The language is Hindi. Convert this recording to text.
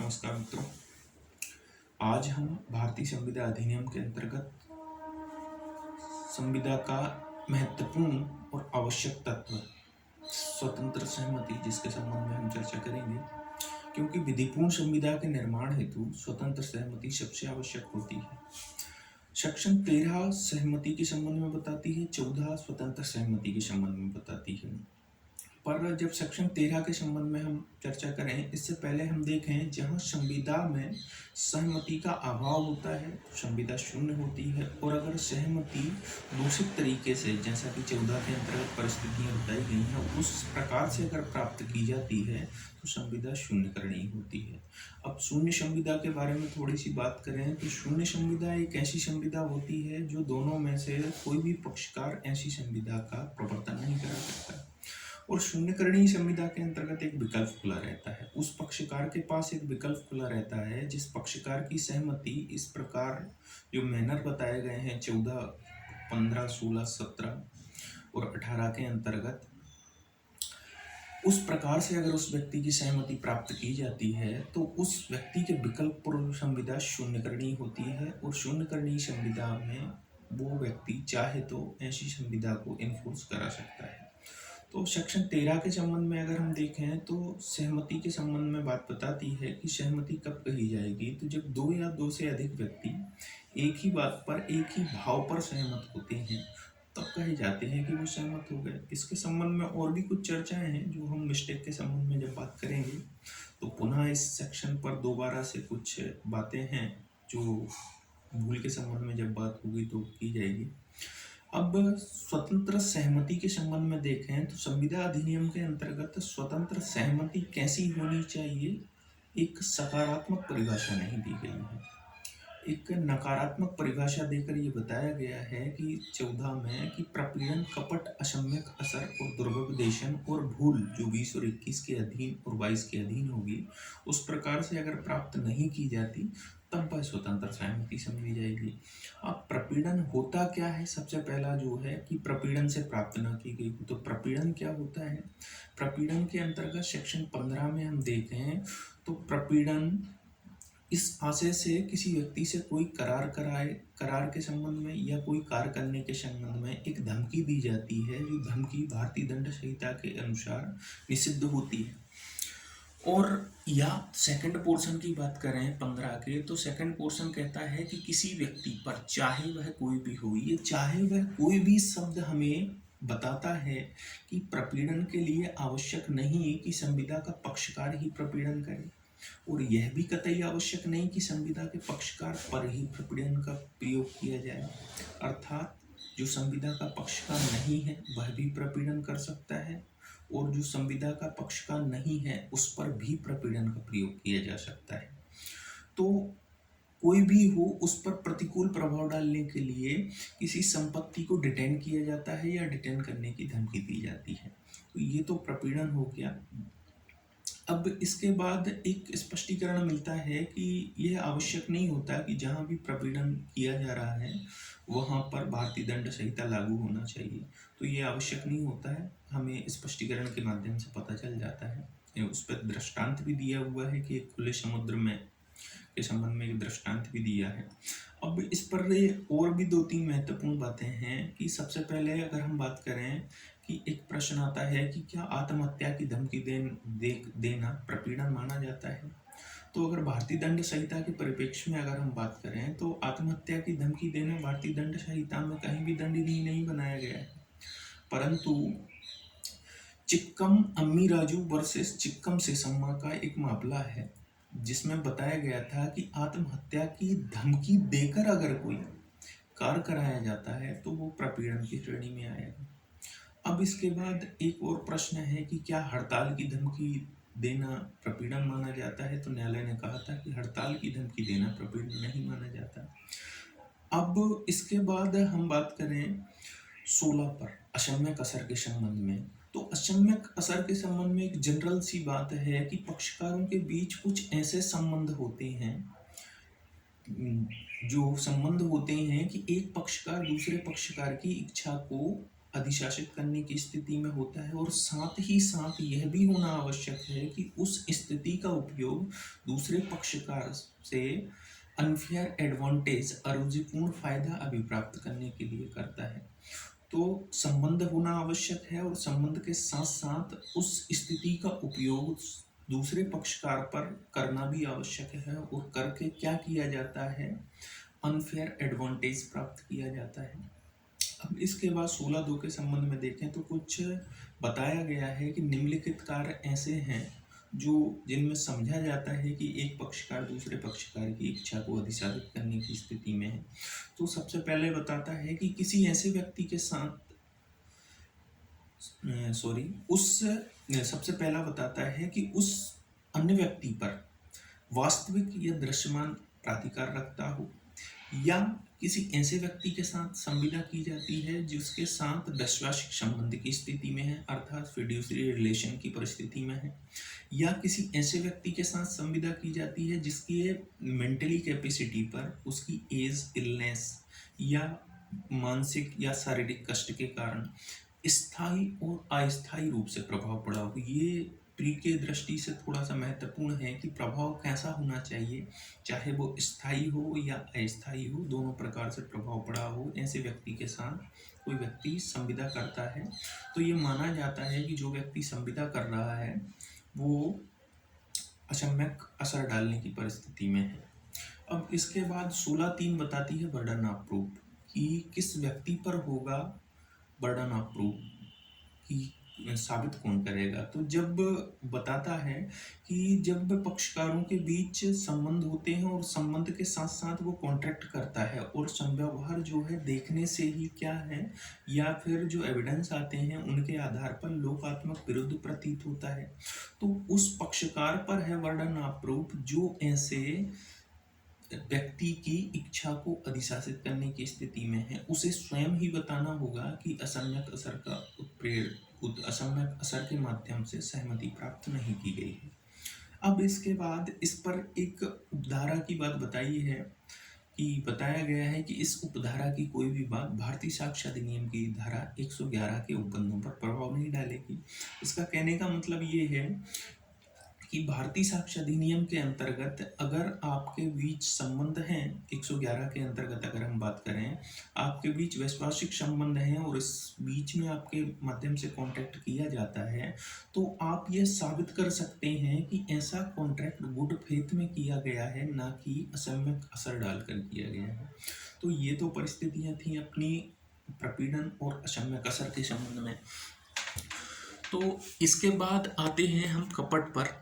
नमस्कार मित्रों। आज हम भारतीय संविदा अधिनियम के अंतर्गत संविदा का महत्वपूर्ण और आवश्यक तत्व स्वतंत्र सहमति, जिसके संबंध में हम चर्चा करेंगे, क्योंकि विधिपूर्ण संविदा के निर्माण हेतु स्वतंत्र सहमति सबसे आवश्यक होती है। सेक्शन 13 सहमति के संबंध में बताती है, 14 स्वतंत्र सहमति के संबंध में बताती है। पर जब सेक्शन 13 के संबंध में हम चर्चा करें, इससे पहले हम देखें जहां संविदा में सहमति का अभाव होता है, संविदा शून्य होती है, और अगर सहमति दूषित तरीके से, जैसा कि 14 के अंतर्गत परिस्थितियां बताई गई हैं, उस प्रकार से अगर प्राप्त की जाती है तो संविदा शून्यकरणीय होती है। अब शून्य संविदा के बारे में थोड़ी सी बात करें तो शून्य संविदा एक ऐसी संविदा होती है जो दोनों में से कोई भी पक्षकार ऐसी संविदा का प्रवर्तन नहीं करा सकता, और शून्यकरणीय संविदा के अंतर्गत एक विकल्प खुला रहता है। उस पक्षकार के पास एक विकल्प खुला रहता है जिस पक्षकार की सहमति इस प्रकार जो मैनर बताए गए हैं 14, 15, 16, 17 और 18 के अंतर्गत, उस प्रकार से अगर उस व्यक्ति की सहमति प्राप्त की जाती है तो उस व्यक्ति के विकल्प पर संविदा शून्यकरणीय होती है, और शून्यकरणीय संविदा में वो व्यक्ति चाहे तो ऐसी संविदा को इन्फोर्स करा सकता है। तो सेक्शन 13 के संबंध में अगर हम देखें तो सहमति के संबंध में बात बताती है कि सहमति कब कही जाएगी, तो जब दो या दो से अधिक व्यक्ति एक ही बात पर, एक ही भाव पर सहमत होते हैं, तब कहे जाते हैं कि वो सहमत हो गए। इसके संबंध में और भी कुछ चर्चाएं हैं जो हम मिस्टेक के संबंध में जब बात करेंगे तो पुनः इस सेक्शन पर दोबारा से कुछ बातें हैं जो भूल के संबंध में जब बात होगी तो की जाएगी। अब स्वतंत्र सहमति के संबंध में देखें तो संविदा अधिनियम के अंतर्गत स्वतंत्र सहमति कैसी होनी चाहिए, एक सकारात्मक परिभाषा नहीं दी गई है। एक नकारात्मक परिभाषा देकर ये बताया गया है कि 14 में कि प्रपीड़न, कपट, असम्यक असर और दुर्व्यपदेशन और भूल जो 20 और 21 के अधीन और 22 के अधीन होगी, उस प्रकार से अगर प्राप्त नहीं की जाती तब वह स्वतंत्र सहमति समझी जाएगी। अब प्रपीड़न होता क्या है, सबसे पहला जो है कि प्रपीड़न से प्राप्त न की गई, तो प्रपीड़न क्या होता है। प्रपीड़न के अंतर्गत सेक्शन 15 में हम देखें तो प्रपीड़न इस आशय से किसी व्यक्ति से कोई करार के संबंध में या कोई कार्य करने के संबंध में एक धमकी दी जाती है, जो धमकी भारतीय दंड संहिता के अनुसार निषिद्ध होती है। और या सेकंड पोर्शन की बात करें 15 के, तो सेकंड पोर्शन कहता है कि किसी व्यक्ति पर, चाहे वह कोई भी हो, ये चाहे वह कोई भी शब्द हमें बताता है कि प्रपीड़न के लिए आवश्यक नहीं कि संविदा का पक्षकार ही प्रपीड़न करे, और यह भी कतई आवश्यक नहीं कि संविदा के पक्षकार पर ही प्रपीड़न का प्रयोग किया जाए। अर्थात जो संविदा का पक्षकार नहीं है वह भी प्रपीड़न कर सकता है, और जो संविदा का पक्षकार नहीं है उस पर भी प्रपीड़न का प्रयोग किया जा सकता है। तो कोई भी हो, उस पर प्रतिकूल प्रभाव डालने के लिए किसी संपत्ति को डिटेन किया जाता है या डिटेन करने की धमकी दी जाती है, तो ये तो प्रपीड़न हो गया। अब इसके बाद एक स्पष्टीकरण मिलता है कि यह आवश्यक नहीं होता कि जहाँ भी प्रपीड़न किया जा रहा है वहाँ पर भारतीय दंड संहिता लागू होना चाहिए, तो ये आवश्यक नहीं होता है, हमें स्पष्टीकरण के माध्यम से पता चल जाता है। उस पर दृष्टांत भी दिया हुआ है कि एक खुले समुद्र में के संबंध में एक दृष्टांत भी दिया है। अब इस पर और भी 2-3 महत्वपूर्ण बातें हैं कि सबसे पहले अगर हम बात करें कि एक प्रश्न आता है कि क्या आत्महत्या की धमकी देना प्रपीड़न माना जाता है। तो अगर भारतीय दंड संहिता के परिप्रेक्ष्य में अगर हम बात करें तो आत्महत्या की धमकी देना भारतीय दंड संहिता में कहीं भी दंडनीय नहीं बनाया गया है, परंतु चिक्कम अम्मी राजू वर्सेस चिक्कम सेसम्मा का एक मामला है जिसमें बताया गया था कि आत्महत्या की धमकी देकर अगर कोई कार्य कराया जाता है तो वो प्रपीड़न की श्रेणी में आएगा। अब इसके बाद एक और प्रश्न है कि क्या हड़ताल की धमकी देना प्रपीड़न माना जाता है, तो न्यायालय ने कहा था कि हड़ताल की धमकी देना प्रपीड़न नहीं माना जाता। अब इसके बाद हम बात करें 16 पर असम्यक असर के संबंध में, तो असम्यक असर के संबंध में एक जनरल सी बात है कि पक्षकारों के बीच कुछ ऐसे संबंध होते हैं जो संबंध होते हैं कि एक पक्षकार दूसरे पक्षकार की इच्छा को अधिशासित करने की स्थिति में होता है, और साथ ही साथ यह भी होना आवश्यक है कि उस स्थिति का उपयोग दूसरे पक्षकार से अनफेयर एडवांटेज, अरुचिपूर्ण फायदा अभिप्राप्त करने के लिए करता है। तो संबंध होना आवश्यक है, और संबंध के साथ साथ उस स्थिति का उपयोग दूसरे पक्षकार पर करना भी आवश्यक है, और करके क्या किया जाता है, अनफेयर एडवांटेज प्राप्त किया जाता है। अब इसके बाद 16(2) के संबंध में देखें तो कुछ बताया गया है कि निम्नलिखित कार्य ऐसे हैं जो जिनमें समझा जाता है कि एक पक्षकार दूसरे पक्षकार की इच्छा को अधिसाधित करने की स्थिति में है। तो सबसे पहले बताता है कि किसी ऐसे व्यक्ति के साथ सबसे पहला बताता है कि उस अन्य व्यक्ति पर वास्तविक या दृश्यमान प्राधिकार रखता हो, या किसी ऐसे व्यक्ति के साथ संविदा की जाती है जिसके साथ वैश्वासिक संबंध की स्थिति में है, अर्थात फिड्यूशियरी रिलेशन की परिस्थिति में है, या किसी ऐसे व्यक्ति के साथ संविदा की जाती है जिसकी मेंटली कैपेसिटी पर उसकी एज, इलनेस या मानसिक या शारीरिक कष्ट के कारण स्थायी और अस्थायी रूप से प्रभाव पड़ा हो। ये प्री के दृष्टि से थोड़ा सा महत्वपूर्ण है कि प्रभाव कैसा होना चाहिए, चाहे वो स्थायी हो या अस्थायी हो, दोनों प्रकार से प्रभाव पड़ा हो। ऐसे व्यक्ति के साथ कोई व्यक्ति संविदा करता है तो ये माना जाता है कि जो व्यक्ति संविदा कर रहा है वो असम्यक असर डालने की परिस्थिति में है। अब इसके बाद 16(3) बताती है बर्डन ऑफ प्रूफ, कि किस व्यक्ति पर होगा बर्डन ऑफ प्रूफ, कि साबित कौन करेगा। तो जब बताता है कि जब पक्षकारों के बीच संबंध होते हैं और संबंध के साथ साथ वो कॉन्ट्रैक्ट करता है, और संव्यवहार जो है देखने से ही क्या है, या फिर जो एविडेंस आते हैं उनके आधार पर लोकात्मक विरुद्ध प्रतीत होता है, तो उस पक्षकार पर है बर्डन ऑफ प्रूफ जो ऐसे व्यक्ति की इच्छा को अधिशासित करने की स्थिति में है। उसे स्वयं ही बताना होगा कि असम्यक असर का असम्यक असर के माध्यम से सहमति प्राप्त नहीं की गई है। अब इसके बाद इस पर एक उपधारा की बात बताई है, कि बताया गया है कि इस उपधारा की कोई भी बात भारतीय साक्ष्य अधिनियम की धारा 111 के उपबंधों पर प्रभाव नहीं डालेगी। इसका कहने का मतलब ये है कि भारतीय साक्ष्य अधिनियम के अंतर्गत अगर आपके बीच संबंध हैं, 111 के अंतर्गत अगर हम बात करें, आपके बीच वैश्वासिक संबंध हैं और इस बीच में आपके माध्यम से कॉन्ट्रैक्ट किया जाता है, तो आप ये साबित कर सकते हैं कि ऐसा कॉन्ट्रैक्ट गुड फेथ में किया गया है, ना कि असम्यक असर डालकर किया गया है। तो ये तो परिस्थितियां थी अपनी प्रपीड़न और असम्यक असर के संबंध में। तो इसके बाद आते हैं हम कपट पर।